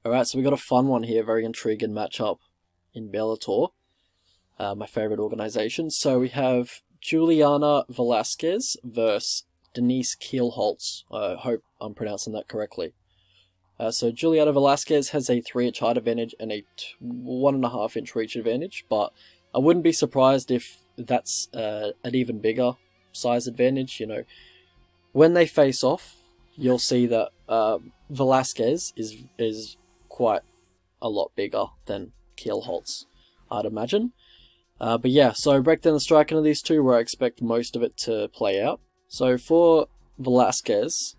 Alright, so we got a fun one here, very intriguing matchup in Bellator, my favorite organization. So we have Juliana Velasquez versus Denise Kielholtz. I hope I'm pronouncing that correctly. So Juliana Velasquez has a 3-inch height advantage and a 1.5-inch reach advantage, but I wouldn't be surprised if that's an even bigger size advantage. You know, when they face off, you'll see that Velasquez is quite a lot bigger than Kielholtz, I'd imagine. But yeah, so break down the striking of these two where I expect most of it to play out. So for Velasquez,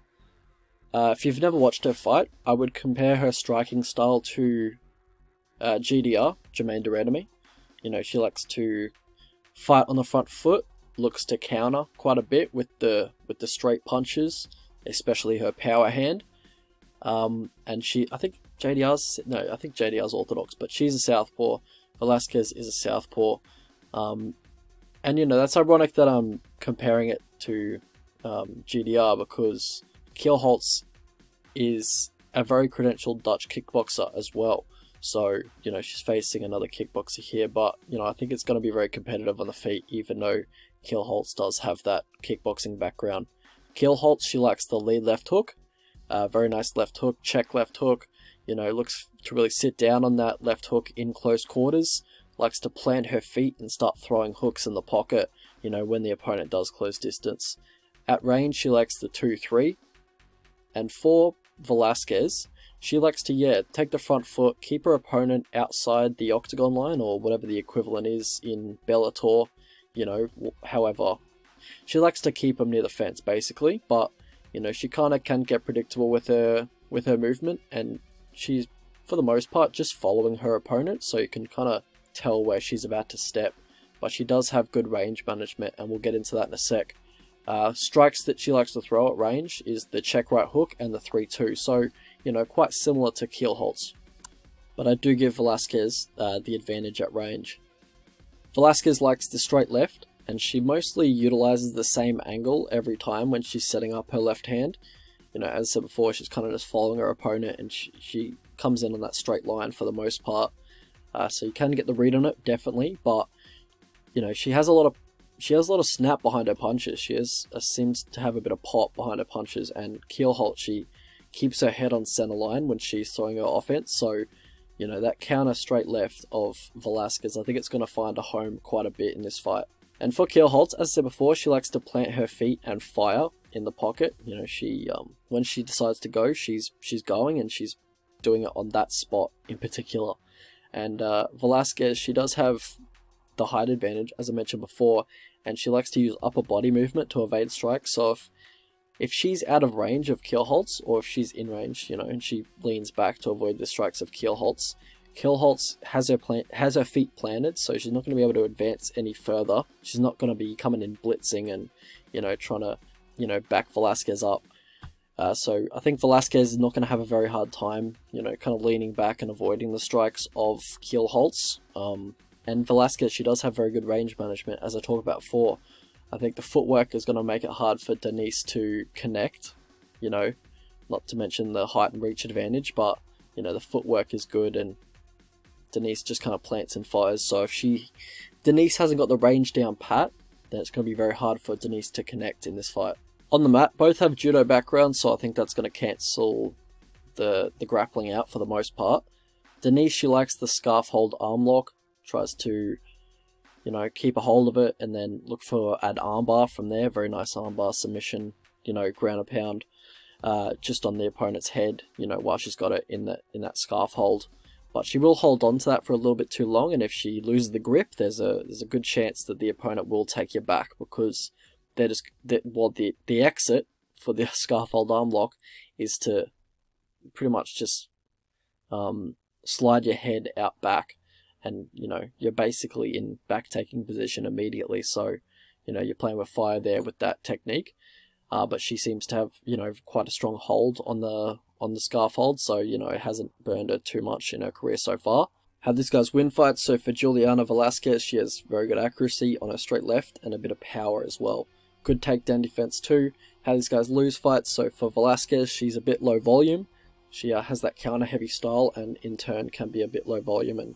if you've never watched her fight, I would compare her striking style to GDR, Jermaine Durandamy. You know, she likes to fight on the front foot, looks to counter quite a bit with the straight punches, especially her power hand. And I think JDR's orthodox, but she's a southpaw. Velasquez is a southpaw. And you know, that's ironic that I'm comparing it to GDR because Kielholtz is a very credentialed Dutch kickboxer as well. So, you know, she's facing another kickboxer here, but, you know, I think it's going to be very competitive on the feet, even though Kielholtz does have that kickboxing background. Kielholtz, she likes the lead left hook. Very nice left hook, check left hook. You know, looks to really sit down on that left hook in close quarters. Likes to plant her feet and start throwing hooks in the pocket, you know, when the opponent does close distance. At range, she likes the 2-3. And for Velasquez, she likes to, take the front foot, keep her opponent outside the octagon line, or whatever the equivalent is in Bellator, you know, however. She likes to keep them near the fence, basically, but, you know, she kind of can get predictable with her movement, and she's, for the most part, just following her opponent, so you can kind of tell where she's about to step. But she does have good range management, and we'll get into that in a sec. Strikes that she likes to throw at range is the check right hook and the 3-2, so, you know, quite similar to Kielholtz. But I do give Velasquez the advantage at range. Velasquez likes the straight left, and she mostly utilizes the same angle every time when she's setting up her left hand. You know, as I said before, she's kind of just following her opponent, and she comes in on that straight line for the most part. So you can get the read on it, definitely, but, you know, she has a lot of snap behind her punches. She seems to have a bit of pop behind her punches, and Kielholtz, she keeps her head on center line when she's throwing her offense, so, you know, that counter straight left of Velasquez, I think it's going to find a home quite a bit in this fight. And for Kielholtz, as I said before, she likes to plant her feet and fire in the pocket. You know, she when she decides to go, she's going, and she's doing it on that spot in particular. And Velasquez, she does have the height advantage, as I mentioned before, and she likes to use upper body movement to evade strikes. So if she's out of range of Kielholtz, or if she's in range, you know, and she leans back to avoid the strikes of Kielholtz, Kielholtz has her feet planted, so she's not going to be able to advance any further. She's not going to be coming in blitzing and, you know, trying to, you know, back Velasquez up. So I think Velasquez is not going to have a very hard time, you know, kind of leaning back and avoiding the strikes of Kielholtz. And Velasquez, she does have very good range management, as I talked about before. I think the footwork is going to make it hard for Denise to connect, you know, not to mention the height and reach advantage, but, you know, the footwork is good, and Denise just kind of plants and fires. So if Denise hasn't got the range down pat, then it's going to be very hard for Denise to connect in this fight. On the mat, both have judo backgrounds, so I think that's going to cancel the grappling out for the most part. Denise, she likes the scarf hold arm lock, tries to, you know, keep a hold of it and then look for an armbar from there. Very nice armbar submission, you know, ground and pound, just on the opponent's head, you know, while she's got it in that scarf hold. But she will hold on to that for a little bit too long, and if she loses the grip, there's a good chance that the opponent will take you back, because the exit for the scarf hold arm lock is to pretty much just slide your head out back, and, you know, you're basically in back taking position immediately. So, you know, you're playing with fire there with that technique. But she seems to have, you know, quite a strong hold on the scarf hold, so, you know, it hasn't burned her too much in her career so far. How these guys win fights, so for Juliana Velasquez, she has very good accuracy on her straight left and a bit of power as well. Good takedown defense too. How these guys lose fights, so for Velasquez, she's a bit low volume, She has that counter heavy style, and in turn can be a bit low volume and,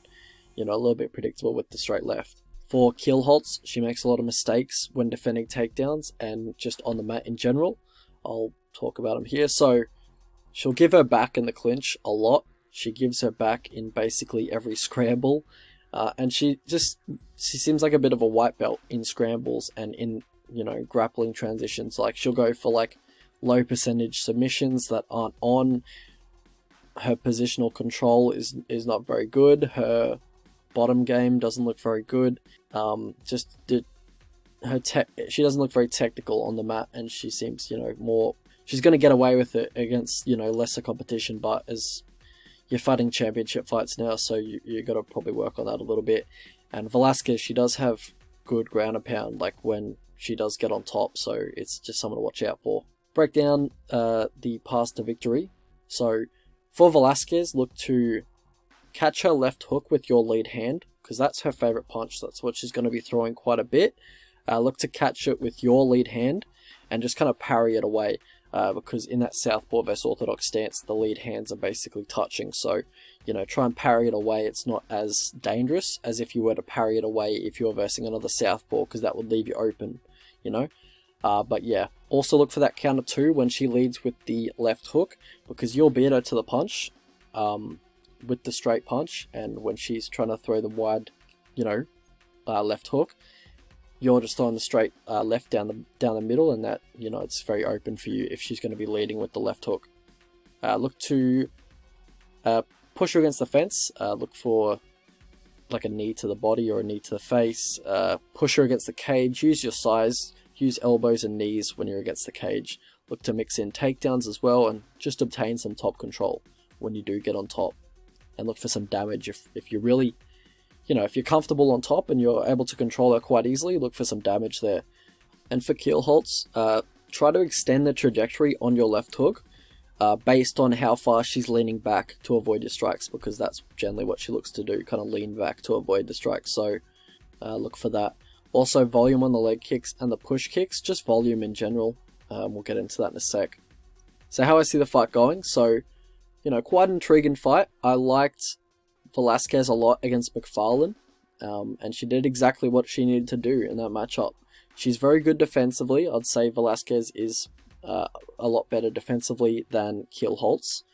you know, a little bit predictable with the straight left. For Kielholtz, she makes a lot of mistakes when defending takedowns and just on the mat in general. I'll talk about them here. So she'll give her back in the clinch a lot. She gives her back in basically every scramble. And she seems like a bit of a white belt in scrambles and in, you know, grappling transitions. Like, she'll go for like low percentage submissions that aren't on. Her positional control is not very good. Her bottom game doesn't look very good. She doesn't look very technical on the mat, and she seems, you know, she's going to get away with it against, you know, lesser competition, but as you're fighting championship fights now, so you got to probably work on that a little bit. And Velasquez, she does have good ground and pound, like when she does get on top, so it's just someone to watch out for. Break down the path to victory. So for Velasquez, look to catch her left hook with your lead hand, because that's her favorite punch. That's what she's going to be throwing quite a bit. Look to catch it with your lead hand and just kind of parry it away, because in that southpaw versus orthodox stance, the lead hands are basically touching. So, you know, try and parry it away. It's not as dangerous as if you were to parry it away if you're versing another southpaw, because that would leave you open, you know. But yeah, also look for that counter too when she leads with the left hook, because you'll beat her to the punch with the straight punch, and when she's trying to throw the wide, you know, left hook, you're just throwing the straight left down the middle, and that, you know, it's very open for you if she's going to be leading with the left hook. Look to push her against the fence. Look for like a knee to the body or a knee to the face. Push her against the cage. Use your size. Use elbows and knees when you're against the cage. Look to mix in takedowns as well, and just obtain some top control when you do get on top. And look for some damage if you're really, you know, if you're comfortable on top and you're able to control her quite easily, look for some damage there. And for Kielholtz, try to extend the trajectory on your left hook based on how far she's leaning back to avoid your strikes, because that's generally what she looks to do, kind of lean back to avoid the strikes. So look for that. Also, volume on the leg kicks and the push kicks, just volume in general. We'll get into that in a sec. So how I see the fight going, so, you know, quite an intriguing fight. I liked Velasquez a lot against McFarlane, and she did exactly what she needed to do in that matchup. She's very good defensively. I'd say Velasquez is a lot better defensively than Kielholtz,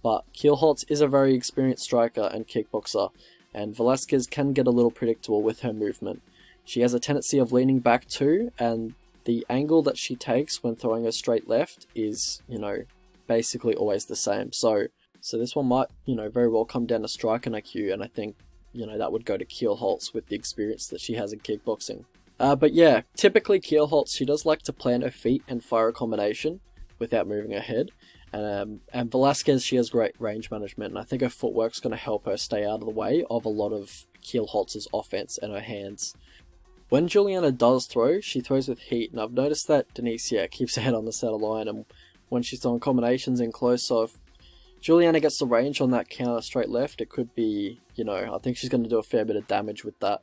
but Kielholtz is a very experienced striker and kickboxer, and Velasquez can get a little predictable with her movement. She has a tendency of leaning back too, and the angle that she takes when throwing a straight left is, you know, basically always the same. So this one might, you know, very well come down to striking IQ, and I think, you know, that would go to Kielholtz with the experience that she has in kickboxing. But yeah, typically Kielholtz, she does like to plant her feet and fire a combination without moving her head. And Velasquez, she has great range management, and I think her footwork's going to help her stay out of the way of a lot of Kielholtz's offense and her hands. When Juliana does throw, she throws with heat, and I've noticed that Denise, yeah, keeps her head on the center line, and when she's throwing combinations in close, so if Juliana gets the range on that counter straight left, it could be, you know, I think she's going to do a fair bit of damage with that.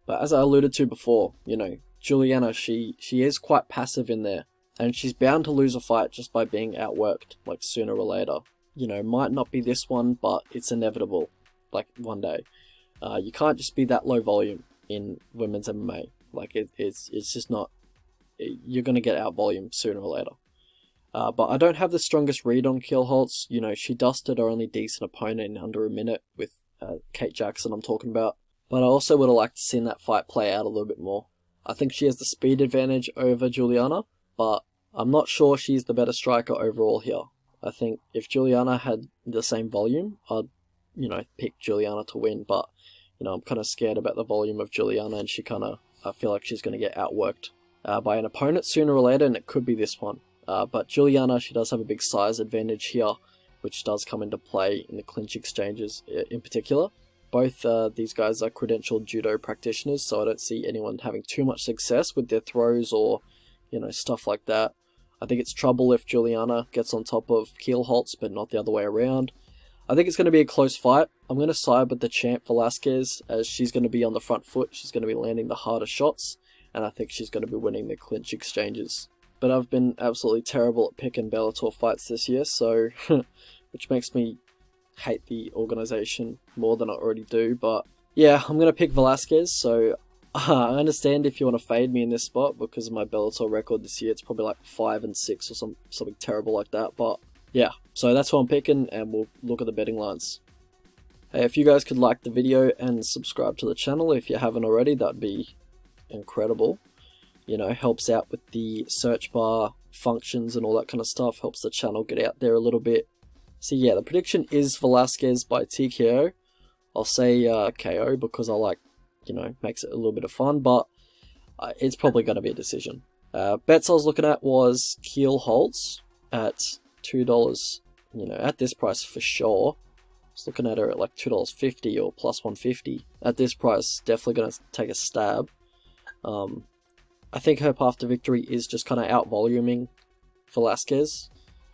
But as I alluded to before, you know, Juliana, she is quite passive in there, and she's bound to lose a fight just by being outworked, like, sooner or later. You know, might not be this one, but it's inevitable, like, one day. You can't just be that low volume in women's MMA. Like, it's just not, you're going to get out volume sooner or later. But I don't have the strongest read on Kielholtz. You know, she dusted her only decent opponent in under a minute with Kate Jackson I'm talking about. But I also would have liked to see that fight play out a little bit more. I think she has the speed advantage over Juliana, but I'm not sure she's the better striker overall here. I think if Juliana had the same volume, I'd, you know, pick Juliana to win, but, you know, I'm kind of scared about the volume of Juliana, and I feel like she's going to get outworked by an opponent sooner or later, and it could be this one. But Juliana, she does have a big size advantage here, which does come into play in the clinch exchanges in particular. Both these guys are credentialed judo practitioners, so I don't see anyone having too much success with their throws or, you know, stuff like that. I think it's trouble if Juliana gets on top of Kielholtz, but not the other way around. I think it's going to be a close fight. I'm going to side with the champ Velasquez, as she's going to be on the front foot. She's going to be landing the harder shots, and I think she's going to be winning the clinch exchanges. But I've been absolutely terrible at picking Bellator fights this year, so which makes me hate the organization more than I already do. But yeah, I'm going to pick Velasquez. So I understand if you want to fade me in this spot because of my Bellator record this year. It's probably like 5-6 or something terrible like that. But yeah, so that's what I'm picking, and we'll look at the betting lines. Hey, if you guys could like the video and subscribe to the channel if you haven't already, that'd be incredible. You know, helps out with the search bar functions and all that kind of stuff, helps the channel get out there a little bit. So yeah, the prediction is Velasquez by TKO. I'll say KO because I like, you know, makes it a little bit of fun, but it's probably going to be a decision. Bets I was looking at was Kielholtz at $2, you know, at this price for sure. I was looking at her at like $2.50 or plus 150. At this price, definitely going to take a stab. I think her path to victory is just kind of out-voluming Velasquez.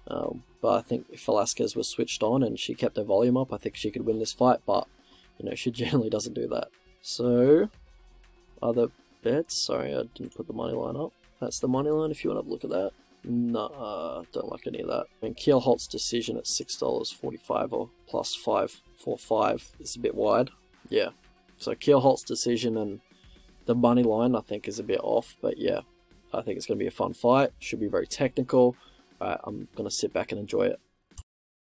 But I think if Velasquez was switched on and she kept her volume up, I think she could win this fight. But, you know, she generally doesn't do that. So, other bets. Sorry, I didn't put the money line up. That's the money line if you want to have a look at that. No, don't like any of that. I mean, Kielholtz decision at $6.45 or plus 5.45 is a bit wide. Yeah, so Kielholtz decision and the money line I think is a bit off, but yeah, I think it's going to be a fun fight. Should be very technical. Alright, I'm going to sit back and enjoy it.